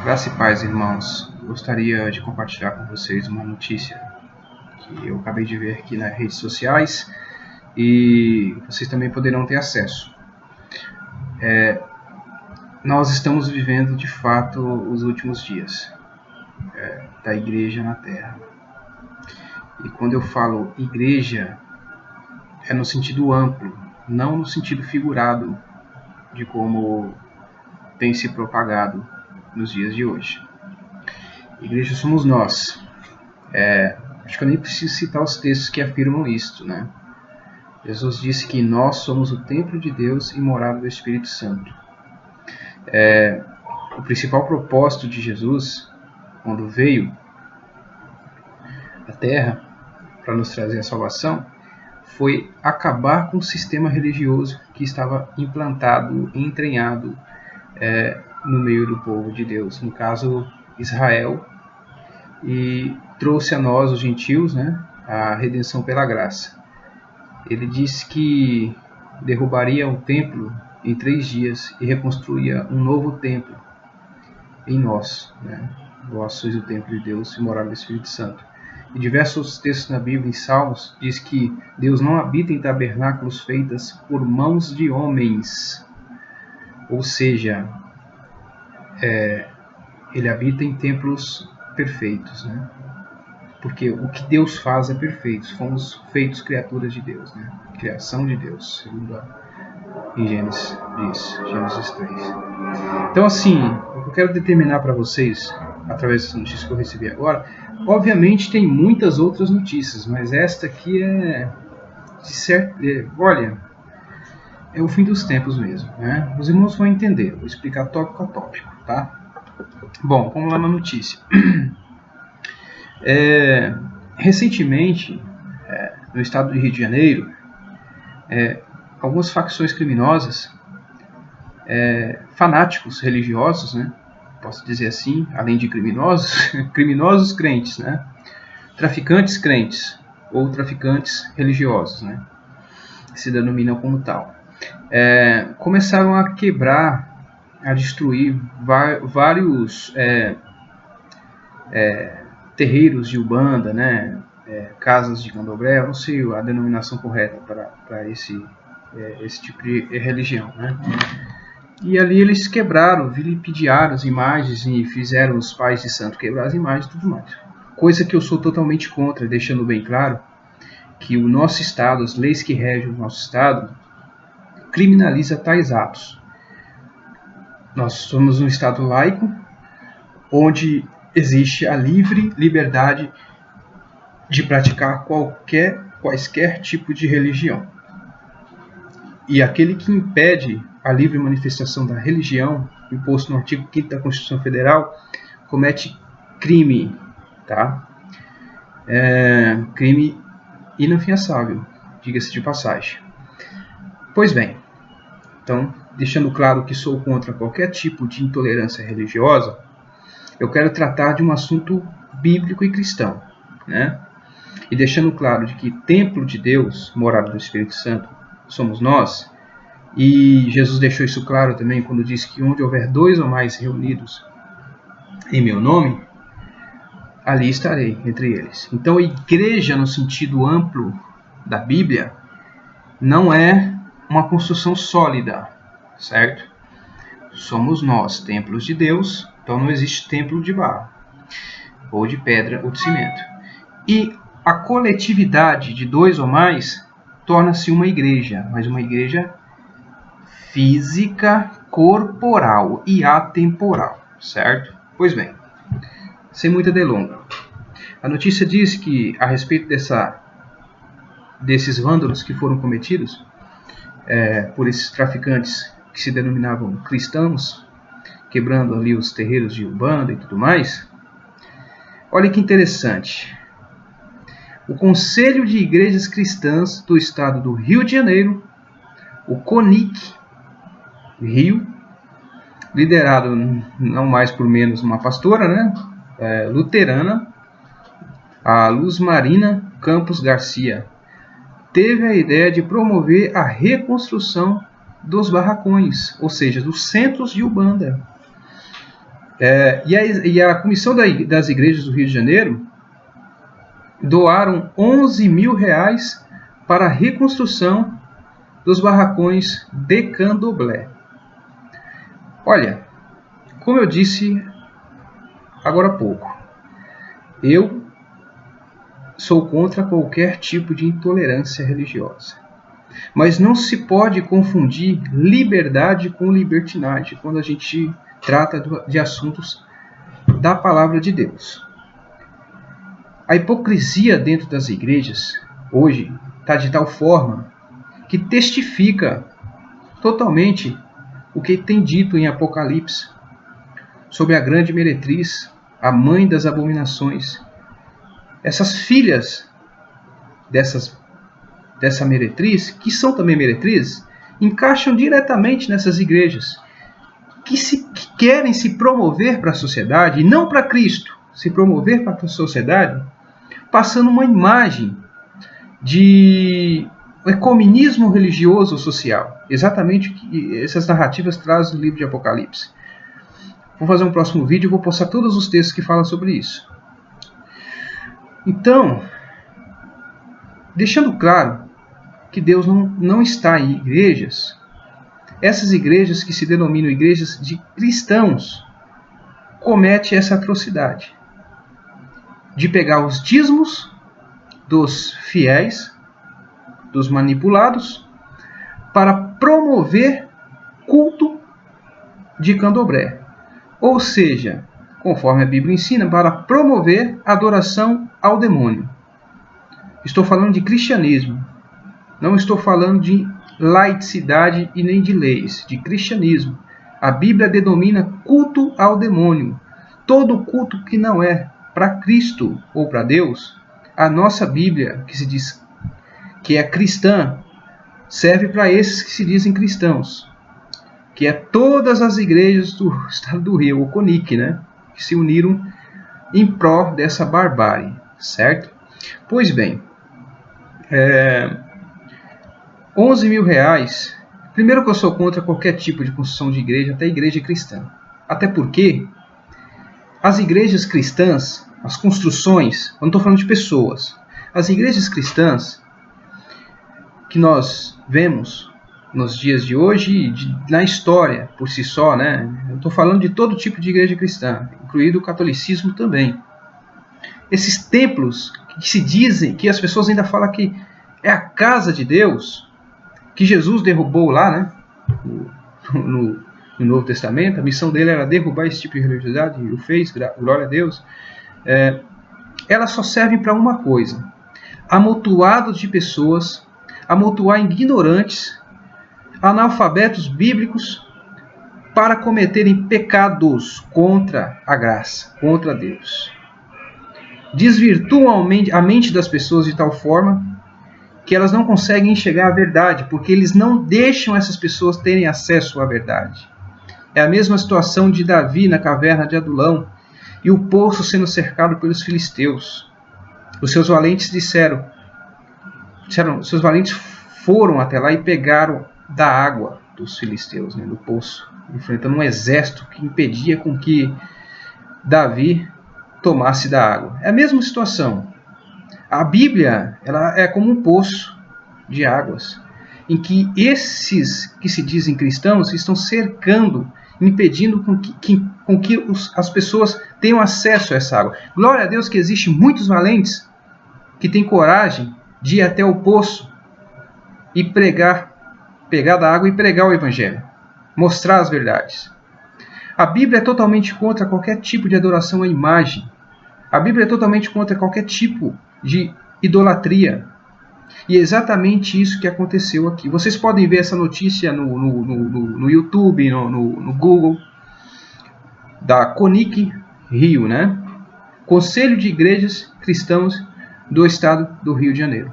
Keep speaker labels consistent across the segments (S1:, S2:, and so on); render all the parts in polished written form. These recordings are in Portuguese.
S1: Graça e paz, irmãos. Gostaria de compartilhar com vocês uma notícia que eu acabei de ver aqui nas redes sociais e vocês também poderão ter acesso. Nós estamos vivendo de fato os últimos dias da igreja na Terra. E quando eu falo igreja, é no sentido amplo, não no sentido figurado de como tem se propagado nos dias de hoje. Igreja somos nós. Acho que eu nem preciso citar os textos que afirmam isto, né? Jesus disse que nós somos o templo de Deus e morada do Espírito Santo. O principal propósito de Jesus, quando veio à Terra para nos trazer a salvação, foi acabar com o sistema religioso que estava implantado e entranhado no meio do povo de Deus, no caso Israel, e trouxe a nós, os gentios, né, a redenção pela graça. Ele disse que derrubaria o templo em 3 dias e reconstruía um novo templo em nós, né? Vós sois o templo de Deus e morada do Espírito Santo. Em diversos textos na Bíblia, em Salmos, diz que Deus não habita em tabernáculos feitos por mãos de homens. Ou seja, ele habita em templos perfeitos, né? Porque o que Deus faz é perfeito. Fomos feitos criaturas de Deus, né? Criação de Deus, segundo em Gênesis 3. Então, assim, o que eu quero determinar para vocês, através dessa notícia que eu recebi agora, obviamente tem muitas outras notícias, mas esta aqui olha, é o fim dos tempos mesmo, né? Os irmãos vão entender, vou explicar tópico a tópico, tá? Bom, vamos lá na notícia. Recentemente, no estado do Rio de Janeiro, algumas facções criminosas, fanáticos religiosos, né? Posso dizer assim, além de criminosos, criminosos crentes, né? Traficantes crentes ou traficantes religiosos, né? Se denominam como tal. Começaram a quebrar, a destruir vários terreiros de Umbanda, né? Casas de Candomblé, eu não sei a denominação correta para esse tipo de religião, né? E ali eles quebraram, vilipendiaram as imagens e fizeram os pais de santo quebrar as imagens e tudo mais. Coisa que eu sou totalmente contra, deixando bem claro que o nosso Estado, as leis que regem o nosso Estado, criminaliza tais atos. Nós somos um Estado laico, onde existe a livre liberdade de praticar quaisquer tipo de religião. E aquele que impede a livre manifestação da religião, imposto no artigo 5º da Constituição Federal, comete crime, tá? Crime inafiançável, diga-se de passagem. Pois bem, então, deixando claro que sou contra qualquer tipo de intolerância religiosa, eu quero tratar de um assunto bíblico e cristão, né? E deixando claro de que templo de Deus, morada do Espírito Santo, somos nós, e Jesus deixou isso claro também quando disse que onde houver 2 ou mais reunidos em meu nome, ali estarei entre eles. Então, a igreja, no sentido amplo da Bíblia, não é uma construção sólida, certo? Somos nós, templos de Deus, então não existe templo de barro, ou de pedra, ou de cimento. E a coletividade de 2 ou mais torna-se uma igreja, mas uma igreja física, corporal e atemporal, certo? Pois bem, sem muita delonga, a notícia diz que, a respeito desses vândalos que foram cometidos por esses traficantes que se denominavam cristãos, quebrando ali os terreiros de Umbanda e tudo mais, olha que interessante. O Conselho de Igrejas Cristãs do Estado do Rio de Janeiro, o CONIC Rio, liderado não mais por menos uma pastora, né, luterana, a Luz Marina Campos Garcia, teve a ideia de promover a reconstrução dos barracões, ou seja, dos centros de Umbanda. E a Comissão das Igrejas do Rio de Janeiro doaram 11 mil reais para a reconstrução dos barracões de Candomblé. Olha, como eu disse agora há pouco, eu sou contra qualquer tipo de intolerância religiosa. Mas não se pode confundir liberdade com libertinagem quando a gente trata de assuntos da palavra de Deus. A hipocrisia dentro das igrejas hoje está de tal forma que testifica totalmente o que tem dito em Apocalipse sobre a grande meretriz, a mãe das abominações. Essas filhas dessa meretriz, que são também meretrizes, encaixam diretamente nessas igrejas que querem se promover para a sociedade, e não para Cristo, se promover para a sociedade, passando uma imagem de ecumenismo religioso social. Exatamente o que essas narrativas trazem no livro de Apocalipse. Vou fazer um próximo vídeo e vou postar todos os textos que falam sobre isso. Então, deixando claro que Deus não está em igrejas, essas igrejas que se denominam igrejas de cristãos cometem essa atrocidade de pegar os dízimos dos fiéis, dos manipulados, para promover culto de candomblé. Ou seja, conforme a Bíblia ensina, para promover adoração ao demônio. Estou falando de cristianismo. Não estou falando de laicidade e nem de leis, de cristianismo. A Bíblia denomina culto ao demônio. Todo culto que não é para Cristo ou para Deus, a nossa Bíblia, que se diz que é cristã, serve para esses que se dizem cristãos, que é todas as igrejas do estado do Rio, o CONIC, né, que se uniram em pró dessa barbárie, certo? Pois bem, 11 mil reais. Primeiro que eu sou contra qualquer tipo de construção de igreja, até igreja cristã. Até porque as igrejas cristãs, as construções, eu não estou falando de pessoas, as igrejas cristãs que nós vemos nos dias de hoje, na história por si só, né? Eu estou falando de todo tipo de igreja cristã, incluído o catolicismo também. Esses templos que se dizem, que as pessoas ainda falam que é a casa de Deus, que Jesus derrubou lá, né? No Novo Testamento, a missão dele era derrubar esse tipo de religiosidade, e o fez, glória a Deus. Elas só servem para uma coisa: amontoados de pessoas, amontoar ignorantes, analfabetos bíblicos, para cometerem pecados contra a graça, contra Deus. Desvirtuam a mente das pessoas de tal forma que elas não conseguem enxergar a verdade, porque eles não deixam essas pessoas terem acesso à verdade. É a mesma situação de Davi na caverna de Adulão e o poço sendo cercado pelos filisteus. Os seus valentes seus valentes foram até lá e pegaram da água dos filisteus, né, do poço, enfrentando um exército que impedia com que Davi tomasse da água. É a mesma situação. A Bíblia, ela é como um poço de águas, em que esses que se dizem cristãos estão cercando, impedindo com que as pessoas tenham acesso a essa água. Glória a Deus que existem muitos valentes que têm coragem de ir até o poço e pegar da água e pregar o Evangelho, mostrar as verdades. A Bíblia é totalmente contra qualquer tipo de adoração à imagem. A Bíblia é totalmente contra qualquer tipo de idolatria. E é exatamente isso que aconteceu aqui. Vocês podem ver essa notícia no YouTube, no Google, da CONIC Rio, né? Conselho de Igrejas Cristãs do Estado do Rio de Janeiro.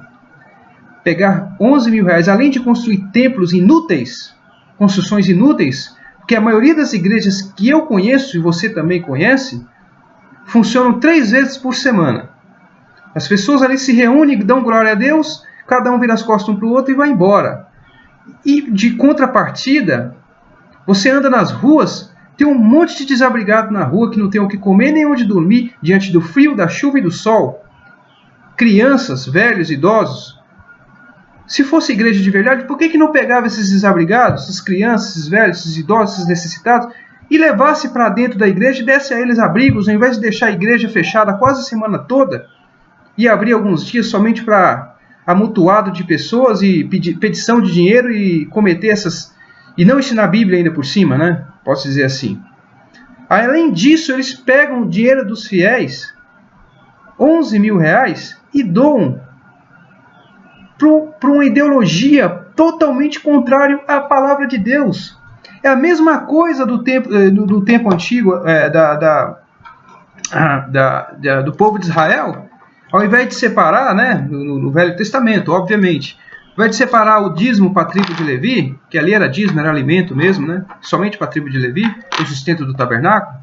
S1: Pegar 11 mil reais, além de construir templos inúteis, construções inúteis, porque a maioria das igrejas que eu conheço, e você também conhece, funcionam 3 vezes por semana. As pessoas ali se reúnem, dão glória a Deus, cada um vira as costas um para o outro e vai embora. E de contrapartida, você anda nas ruas Tem um monte de desabrigado na rua que não tem o que comer nem onde dormir diante do frio, da chuva e do sol. Crianças, velhos, idosos. Se fosse igreja de verdade, por que não pegava esses desabrigados, essas crianças, esses velhos, esses idosos, esses necessitados, e levasse para dentro da igreja e desse a eles abrigos, ao invés de deixar a igreja fechada quase a semana toda e abrir alguns dias somente para amontoado de pessoas e petição de dinheiro e cometer essas... E não ensinar a Bíblia ainda por cima, né? Posso dizer assim. Além disso, eles pegam o dinheiro dos fiéis, 11 mil reais, e doam para uma ideologia totalmente contrária à palavra de Deus. É a mesma coisa do tempo antigo, do povo de Israel. Ao invés de separar, né, no Velho Testamento, obviamente, ao invés de separar o dízimo para a tribo de Levi, que ali era dízimo, era alimento mesmo, né, somente para a tribo de Levi, o sustento do tabernáculo,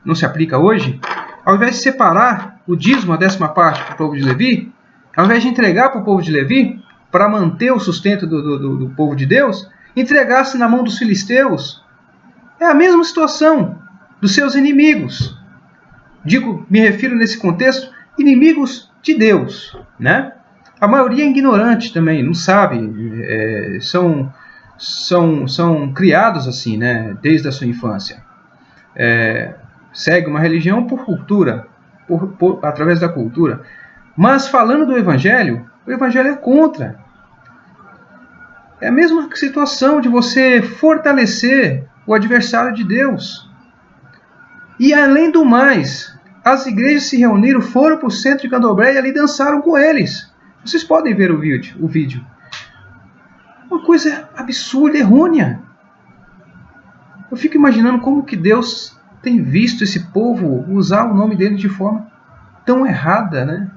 S1: não se aplica hoje. Ao invés de separar o dízimo, a 10ª parte, para o povo de Levi, ao invés de entregar para o povo de Levi, para manter o sustento do povo de Deus, entregasse na mão dos filisteus. É a mesma situação dos seus inimigos. Me refiro nesse contexto, inimigos de Deus, né? A maioria é ignorante também, não sabe, são criados assim, né? Desde a sua infância. Segue uma religião por cultura, através da cultura. Mas falando do Evangelho, o Evangelho é contra. É a mesma situação de você fortalecer o adversário de Deus. E além do mais, as igrejas se reuniram, foram para o centro de Candomblé e ali dançaram com eles. Vocês podem ver o vídeo. Uma coisa absurda, errônea. Eu fico imaginando como que Deus tem visto esse povo usar o nome dele de forma tão errada, né?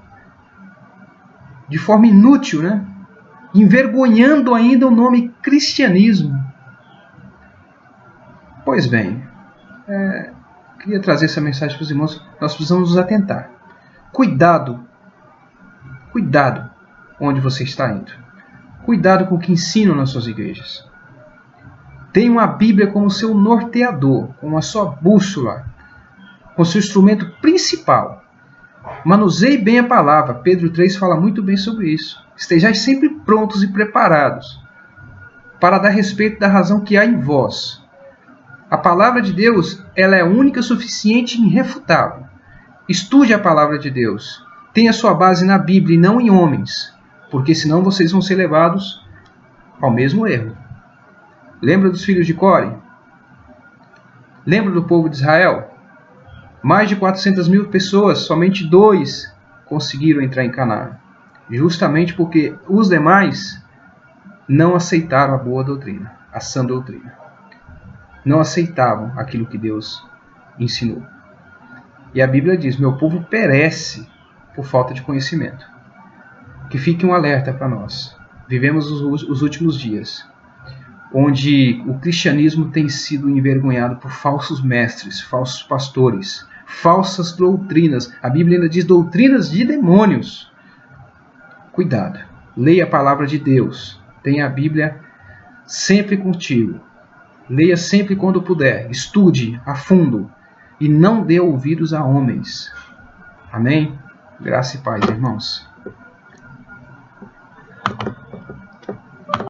S1: De forma inútil, né? Envergonhando ainda o nome cristianismo. Pois bem, queria trazer essa mensagem para os irmãos. Nós precisamos nos atentar. Cuidado onde você está indo. Cuidado com o que ensinam nas suas igrejas. Tenha a Bíblia como seu norteador, como a sua bússola, como seu instrumento principal. Manuseie bem a palavra. Pedro 3 fala muito bem sobre isso. Estejais sempre prontos e preparados para dar respeito da razão que há em vós. A palavra de Deus, ela é única, suficiente e irrefutável. Estude a palavra de Deus. Tenha sua base na Bíblia e não em homens, porque senão vocês vão ser levados ao mesmo erro. Lembra dos filhos de Core? Lembra do povo de Israel? Mais de 400 mil pessoas, somente 2 conseguiram entrar em Canaã. Justamente porque os demais não aceitaram a boa doutrina, a sã doutrina. Não aceitavam aquilo que Deus ensinou. E a Bíblia diz, meu povo perece por falta de conhecimento. Que fique um alerta para nós. Vivemos os últimos dias, onde o cristianismo tem sido envergonhado por falsos mestres, falsos pastores, falsas doutrinas. A Bíblia ainda diz doutrinas de demônios. Cuidado. Leia a palavra de Deus. Tenha a Bíblia sempre contigo. Leia sempre quando puder. Estude a fundo. E não dê ouvidos a homens. Amém? Graça e paz, irmãos.